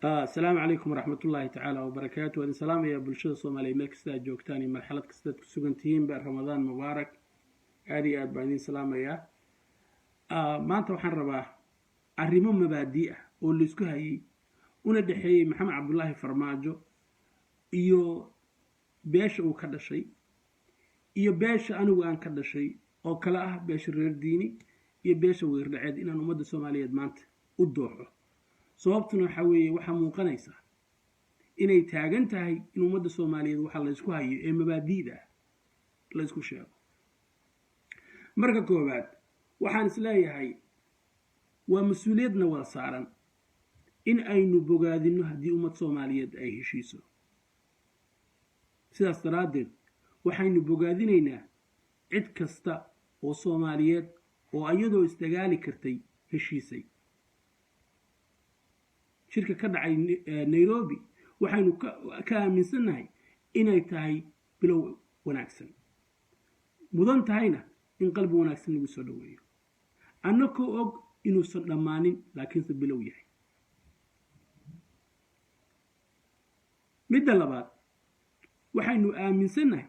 السلام عليكم ورحمة الله تعالى وبركاته. وإن سلام يا بلشة الصومالية ملك ستا جوكتاني مرحلة كستات كسوغنتين بأر رمضان مبارك. آدي أدبانين سلام يا ما أنت وحن رباه الرمم مبادئة واللي اسكوها هي وندحي محمد عبد الله فرماجو iyo beesha uu ka dhashay iyo beesha anigu aan ka dhashay oo kala ah beesha reer diini iyo beesha weerdhaceed inaan ummadda Soomaaliyeed maanta u dooxo sababtuna waxa weeye waxa muuqanaysa inay taagan tahay in ummadda Soomaaliyeed waxa la isku hayo ee mabaadiida la isku sheego marka koobaad waxaan isleeyahay waa mas'uuliyadna wada saaran in aynu bogaadino haddii ummad Soomaaliyeed ay heshiiso sidaas daraadeed waxaynu bogaadinaynaa cid kasta oo Soomaaliyeed oo iyadoo isdagaali kartay heshiisay shirka ka dhacay Nairobi waxaynu ka aaminsanahay inay tahay bilow wanaagsan mudan tahayna in qalbi wanaagsan lagu soo dhaweeyo annagoo og inuusan dhammaanin laakiinse bilow yahay midda labaad waxaynu aaminsanahay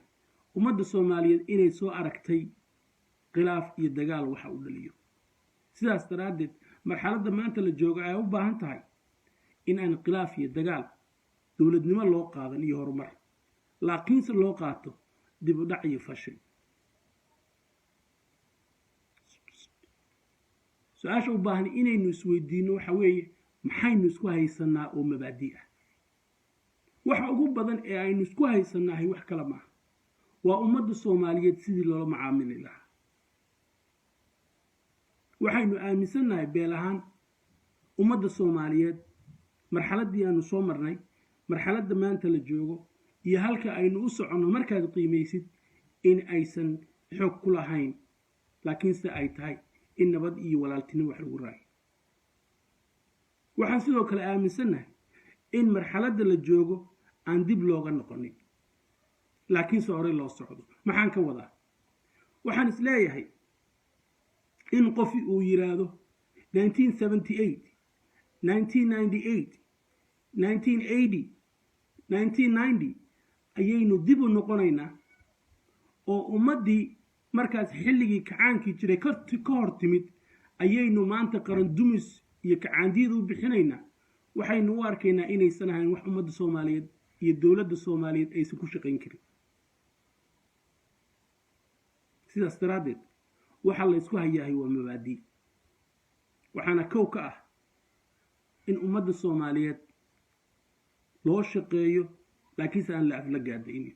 ummadda Soomaaliyeed inay soo aragtay khilaaf iyo dagaal waxa uu dhaliyo sidaas daraadeed marxaladda maanta la joogo ay u baahan tahay in aan khilaaf iyo dagaal dawladnimo loo qaadan iyo horumar laakiinse loo qaato dib u dhac iyo fashil su'aasha u baahan inaynu isweydiino waxa weeye maxaynu isku haysanaa oo mabaadi ah waxa ugu badan ee aynu isku haysanahay wax kala ma waa ummadda Soomaaliyeed sidii loo macaamili lahaa waxaynu aaminsanahay beelahan ummadda Soomaaliyeed marxaladii aanu soo marnay marxaladda maanta la joogo iyo halka aynu u socono markaad qiimeysid in aysan xoog ku lahayn laakiinse ay tahay in nabad iyo walaaltinimo wax lagu raayo waxaan sidoo kale aaminsanahay in marxaladda la joogo aan dib looga noqonin laakiinse hore loo socdo maxaan ka wadaa waxaan isleeyahay in qofi uu yiraahdo 1978 1998 1980 1990 ayaynu dib u noqonaynaa oo ummadii markaas xilligii kacaankii jiray ka hor timid ayaynu maanta qaran dumis iyo kacaandiid u bixinaynaa waxaynu u arkaynaa inaysan ahayn wax ummadda Soomaaliyeed iyo dawladda Soomaaliyeed aysan ku shaqayn karin sidaas daraadeed waxa la isku hayahay waa mabaadi waxaana kow ka ah in ummadda Soomaaliyeed loo shaqeeyo laakiinse aan la afla gaadaynin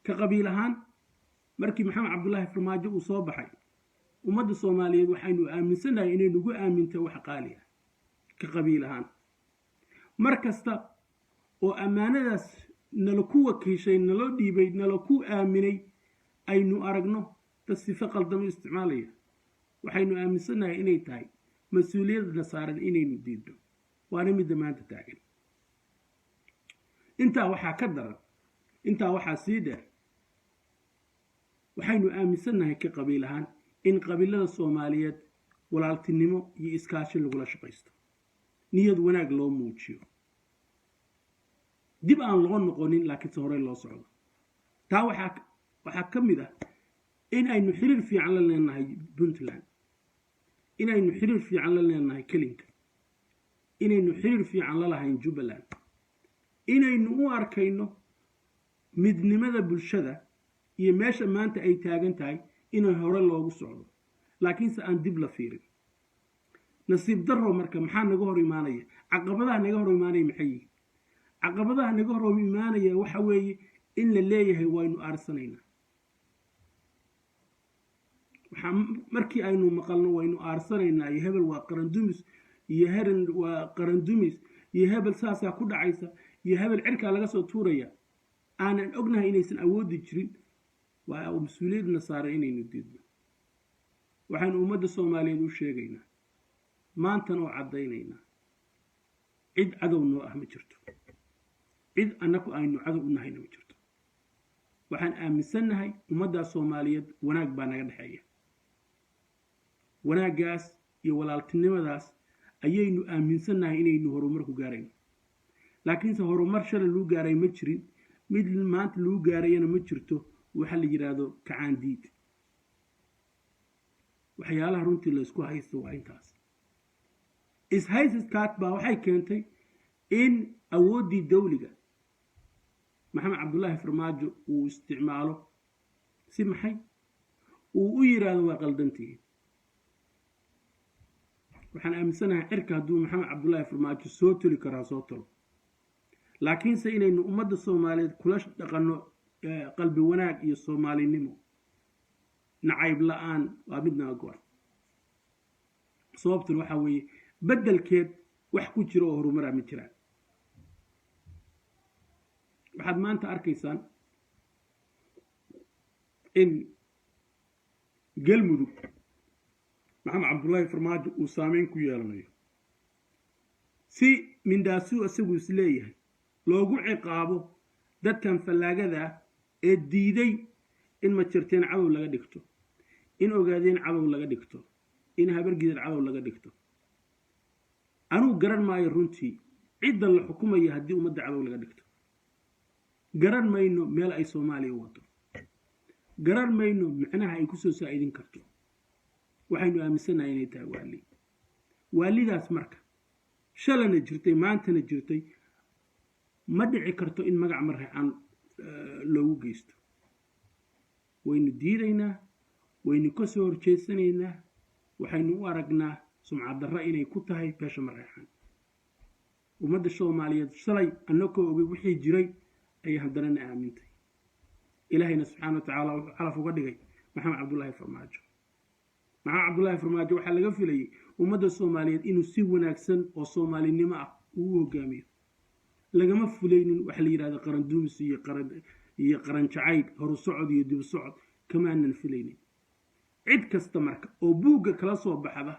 ka qabiil ahaan markii maxamed cabdullaahi farmaajo uu soo baxay ummadda Soomaaliyeed waxaynu aaminsanahay inay nagu aamintay wax qaali ah ka qabiil ahaan markasta oo amaanadaas nala ku wakiishay nala dhiibay nala ku aaminay aynu aragno tasfiiq qaldan isticmaalaya waxaynu aaminsanahay inay tahay mas'uuliyadna saaran inaynu diidno waana mid maanta taagan intaa waxaa ka daran intaa waxaa sii dheer waxaynu aaminsanahay ka qabiil ahaan in qabiilada Soomaaliyeed walaaltinimo iyo iskaashi lagula shaqaysto niyad wanaag loo muujiyo dib aan loo noqonin laakiin hore loo socdo taa waxaa ka mid ah in aynu xiriir fiican la leenahay Puntland in aynu xiriir fiican la leenahay Kelinka inaynu xiriir fiican la lahayn Jubbaland inaynu u arkayno midnimada bulshada iyo meesha maanta ay taagan tahay in hore loogu socdo laakiinse aan dib la fiirin nasiib darro marka maxaa naga hor imaanaya caqabadaha naga hor imaanaya maxay yihiin caqabadaha naga hor imaanaya waxa weeye in la leeyahay waynu aarsanaynaa markii aynu maqalno waynu aarsanaynaa iyo hebel waa qaran dumis iyo heran waa qaran dumis iyo hebel saasaa ku dhacaysa iyo hebel cirka laga soo tuuraya aanan ognahay inaysan awoodi jirin waa mas'uuliyadna saaran inaynu diidno waxaan ummadda Soomaaliyeed u sheegaynaa maantana oo cadaynaynaa cid cadow noo ah ma jirto cid annagu aynu cadow u nahayna ma jirto waxaan aaminsanahay ummadda Soomaaliyeed wanaag baa naga dhaxeeya wanaagaas iyo walaaltinimadaas ayaynu aaminsannahay inaynu horumar ku gaarayno laakiinse horumar shalay lagu gaaray ma jirin mid maanta lagu gaarayana ma jirto waxa la yiraahdo kacaan diid waxyaalaha runtii la isku haysto waa intaas ishaysiskaas baa waxay keentay in awooddii dawliga maxamed cabdullaahi farmaajo uu isticmaalo si maxay uu u yiraahdo waa qaldantihiin waxaan aaminsanahay cirka hadduu maxamed cabdullaahi farmaajo soo toli karaa soo tolo laakiinse inaynu ummadda soomaaliyeed kula dhaqanno qalbi wanaag iyo soomaalinimo nacayb la-aan waa mid naga goor sababtan waxaa weeye beddelkeed wax ku jiro oo horumaraa ma jiraan waxaad maanta arkaysaan in galmudug maxamed cabdullaahi farmaajo uu saameyn ku yeelanayo si mindhaasuu isagu is leeyahay loogu ciqaabo dadkan fallaagada ah ee diiday in majarteen cadow laga dhigto in ogaadeen cadow laga dhigto in habargidan cadow laga dhigto anuu garan maayo runtii cidda la xukumaya haddii ummadda cadow laga dhigto garan mayno meel ay soomaaliya wado garan mayno micnaha ay ku soo saa'idin karto waxaynu aaminsanahay inay tahay waalidaas marka shalana jirtay maantana jirtay ma dhici karto in magac marreexaan loogu geysto waynu diidaynaa waynu ka soo horjeesanaynaa waxaynu u aragnaa sumcad darro inay ku tahay beesha marreexaan ummadda soomaaliyeed shalay annagoo ogay wixii jiray ayay haddanana aamintay ilaahayna subxaana wa tacaala wuxuu calaf uga dhigay maxamed cabdullaahi farmaajo maxamed cabdullaahi farmaajo waxaa laga filayay ummadda soomaaliyeed inuu si wanaagsan oo soomaalinimo ah uu hogaamiyo lagama fulaynin waxa la yiraahdo qaran duumis iyo qaran jacayl horu socod iyo dib socod kamaanan filaynin cid kasta marka oo buugga kala soo baxda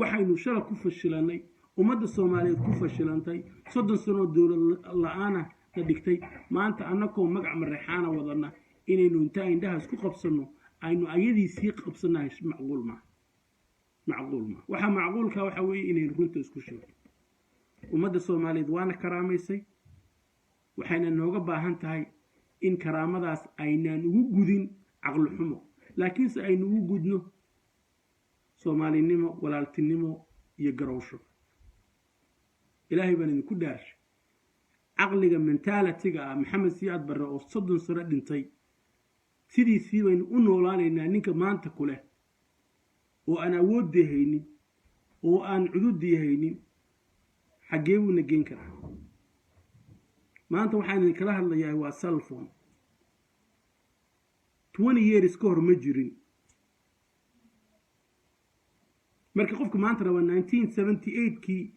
waxaynu shalay ku fashilanay ummadda soomaaliyeed ku fashilantay 30 sano dawlad la'aana la dhigtay maanta annagoo magac marreexaana wadana inaynu inta indhahaas ku qabsano aynu ayadii sii qabsanahay macquul ma waxa macquulka waxa weeye inaynu runta isku sheegno ummadda soomaaliyeed waana karaamaysay waxayna nooga baahan tahay in karaamadaas aynaan ugu gudin caqli xumo laakiinse aynu ugu gudno soomaalinimo walaaltinimo iyo garowsho ilaahay baan idinku dhaarshay caqliga mentalitiga ah maxamed siyaad barre oo 30 sano dhintay sidiisii baynu u noolaanaynaa ninka maanta ku leh oo aan awoodda haynin oo aan cududda haynin xagee buu na geen karaa maanta waxaan idin kala hadlayaa waa cell phone 20 years ka hor ma jirin marka qofka maanta raba 1978kii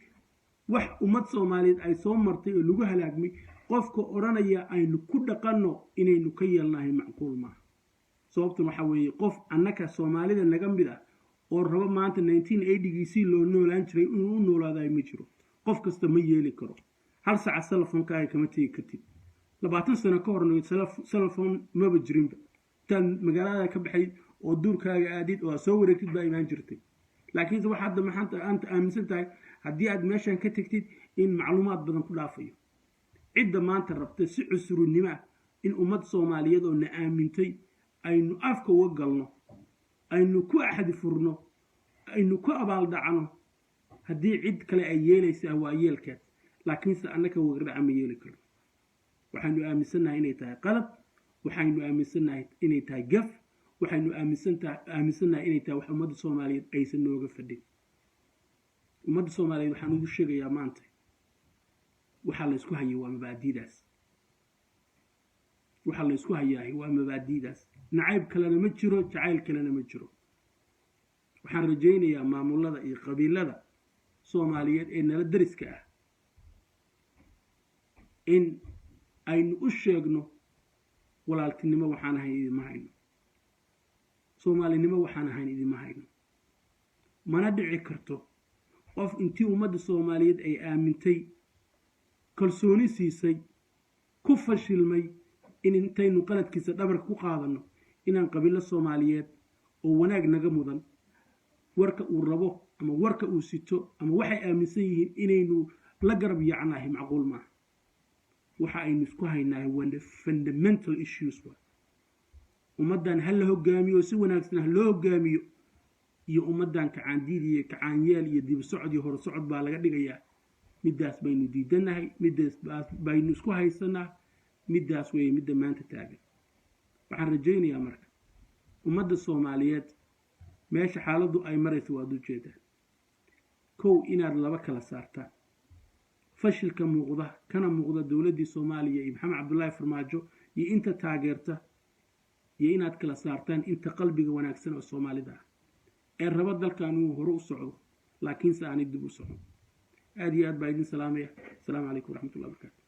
wax ummad Soomaaliyeed ay soo martay oo lagu halaagmay qofka oranaya aynu ku dhaqanno inaynu ka yeelnahay macquul ma sababtu waxa weeye qof annaka Soomaalida naga mid ah oo raba maanta 1980giisii loo noolaan jiray inuu u noolaaday ma jiro qof kasta ma yeeli karo hal saac telefoonka ay kama tagi kartid 20 sano ka horna telefoon ma jirin tan magaalada ka baxay oo duurkaaga aadid oo soo wareegtid baa imaan jirtay laakiin waxa hadda maxanta aaminsan tahay haddii aad meeshan ka tagtid in macluumaad badan ku dhaafayo cidda maanta rabta si cusurnimo in ummad Soomaaliyeed oo na aamintay aynu afka uga galno aynu ku axad furno aynu ku abaal dhacno haddii cid kale ay yeelaysaa waa yeelkeed laakiinse annaka wagradha ma yeeli karo waxaanu aaminsanahay inay tahay qalab waxaanu aaminsanahay inay tahay gaf waxaanu aaminsanahay inay tahay wax ummadda Soomaaliyeed aysan nooga fadhin ummadda Soomaaliyeed waxaan ugu sheegayaa maanta waxa la isku hayay waa mabaadiidaas waxa la isku hayay waa mabaadiidaas nacayb kalena ma jiro jacayl kalena ma jiro waxaan rajaynayaa maamulada iyo qabiilada Soomaaliyeed ee nala dariska ah in aynu u sheegno walaaltinimo waxaan ahayn idin ma hayno Soomaalinimo waxaan ahayn idin ma hayno mana dhici karto qof intii ummadda Soomaaliyeed ay aamintay kalsooni siisay ku fashilmay in intaynu qaladkiisa dhabarka ku qaadano inaan qabiilo Soomaaliyeed oo wanaag naga mudan warka uu rabo ama warka uu sito ama waxay aaminsan yihiin inaynu la garab yaacnahay macquul maaha waxa aynu isku haynahay waa fundamental issues ummaddan ha la hogaamiyo si wanaagsan ha loo hogaamiyo iyo ummaddan kacaandiid iyo kacaanyeel iyo dib socod iyo hor socod baa laga dhigayaa middaas baynu diidanahay middaas baynu isku haysanaa middaas weeye midda maanta taagan waxaan rajaynayaa marka ummadda Soomaaliyeed meesha xaaladdu ay marayso waad u jeedaan kow inaad laba kala saartaan fashilka muuqda kana muuqda dawladdii Soomaaliya iyo Maxamed Cabdullaahi Farmaajo iyo inta taageerta iyo inaad kala saartaan inta qalbiga wanaagsan oo Soomaalida ah ee raba dalkan uu hore u socdo laakiin aanay dib u socon aad iyo aad baa idin salaamaya assalaamu calaykum waraxmatullaahi wabarakaatuh